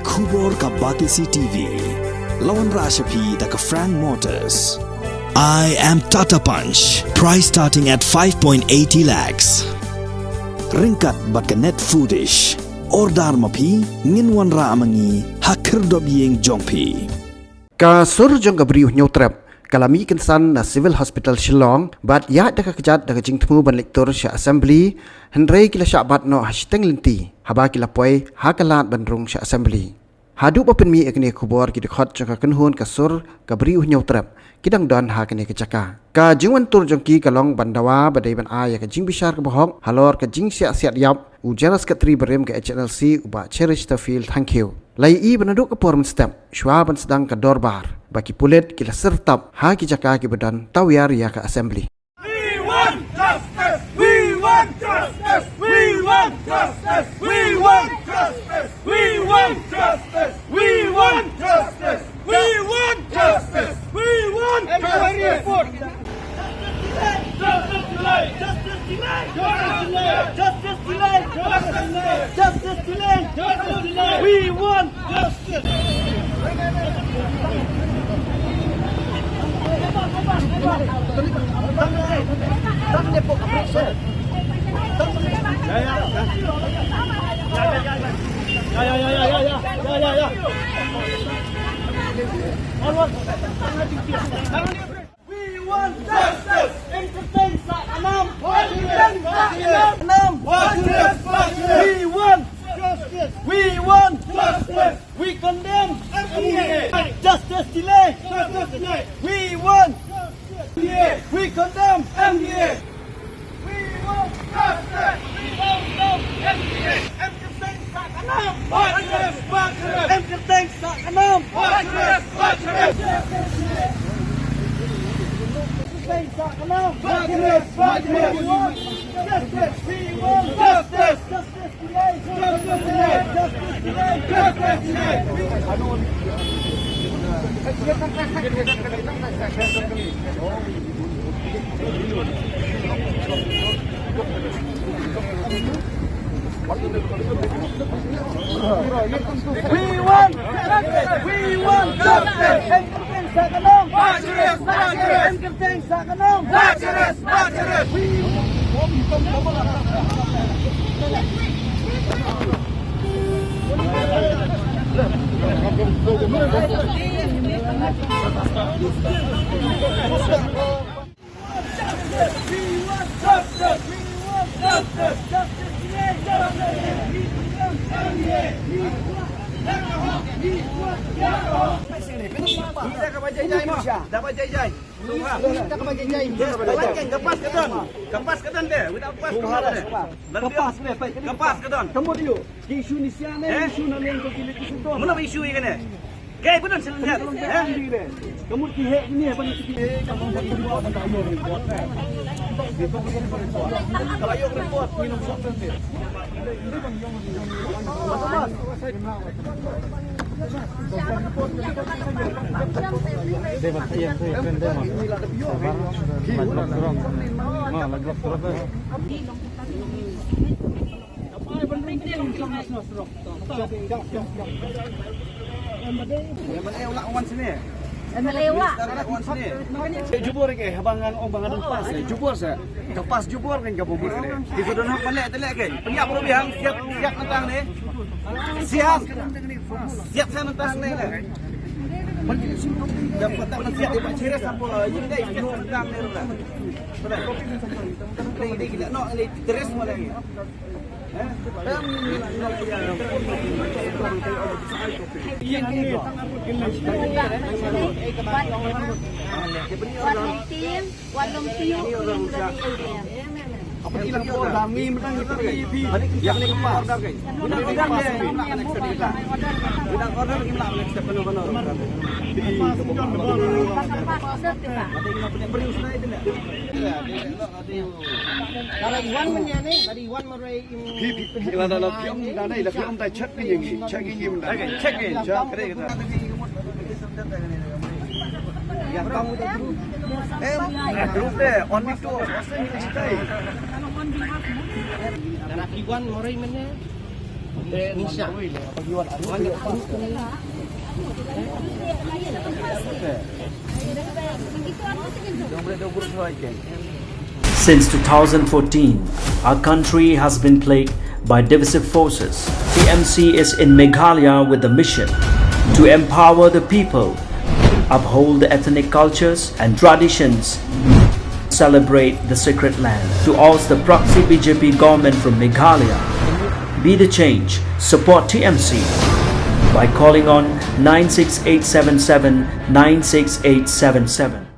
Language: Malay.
Kubor ka Batisi TV. Lawan Rashapi da ka Frank Motors. I am Tata Punch. Price starting at 5.80 lakhs. Ringkat bat ka Net Foodish. Ordar mapi nginwan ra amangi hakir dobyeng jongpi. Ka sur jong gabriu nyutrap. Kalami kensan na Civil Hospital Shillong bat ya daka kejat daka jing temu ban lektor sya assembly hendrei kila sya bat no hashtag linti haba kila poi hakalat ban rung sya assembly hadu papen mi ekne kubor ki dekhot jaka kenhun ka sur gabriu nyutrap kidang don hakane kecaka ka jingwan tur jongki kalong bandawa badai ban aya ka jing bishar ka bohong halor ka jing sia siat yap ujaras ka tri berem ka HNLC uba cherish the field thank you lai i banaduk ka porm step shwa ban sedang ka dorbar bagi pulit kila sertap ha ki jaka ki badan tawiyar ya ka assembly. We want justice. We want justice. We want justice. We want justice. We want justice. We want justice. We want justice. We want justice. Justice delayed. Justice delayed. Justice delayed. Justice delayed. Justice delayed. We want justice. We want justice. Entertain sak enam. We want justice. We want justice. We condemn justice delay. Justice delay. We want justice. We condemn MDA. We want justice. Entertain sak enam. Entertain sak enam. Dapat jai-jai. Kepas ke dan dia. Kepas ke dan. Kamu dulu. Isu ni siapa? Isu nak yang kau pilih isu tu. Mana isu ini kan? Gay betul selihat. Kamu kihek ini apa ni? Kamu jadi buat tak ayo report. Kalau ayo report minum soft drink. Dewan saya kan dewan. Sabar. Lagi waktu. Apa penting dia sama serok. Yang mana ulak awan sini? Melewat. Awan sini. Jubur ke abangan lepas jubur saya. Kepas jubur kan kamu buat ni. Di sudah nak balik telek kan. Penyak berlebihan siap mentang ni. Siap saya mentang ni lah. Dapat tak siap di Pak Ciras apa? Ini dah siap mentang ni lah. Betul. Ini kita nak ini terus semua lagi. Apa hilang kau dami menang itu balik yang ni kepas guna order kita next penuh Kalau Iwan punya ni, tadi Iwan merai Kalau film dah ni, dah film dah check ni, check ini dah. Check ni, check kita. Yang kamu dah dulu. Dulu deh, on itu, pasal ni cerita. Darah Iwan merai mana? Since 2014, our country has been plagued by divisive forces. TMC is in Meghalaya with the mission to empower the people, uphold the ethnic cultures and traditions, celebrate the sacred land. To oust the proxy BJP government from Meghalaya, be the change, support TMC by calling on 96877 96877.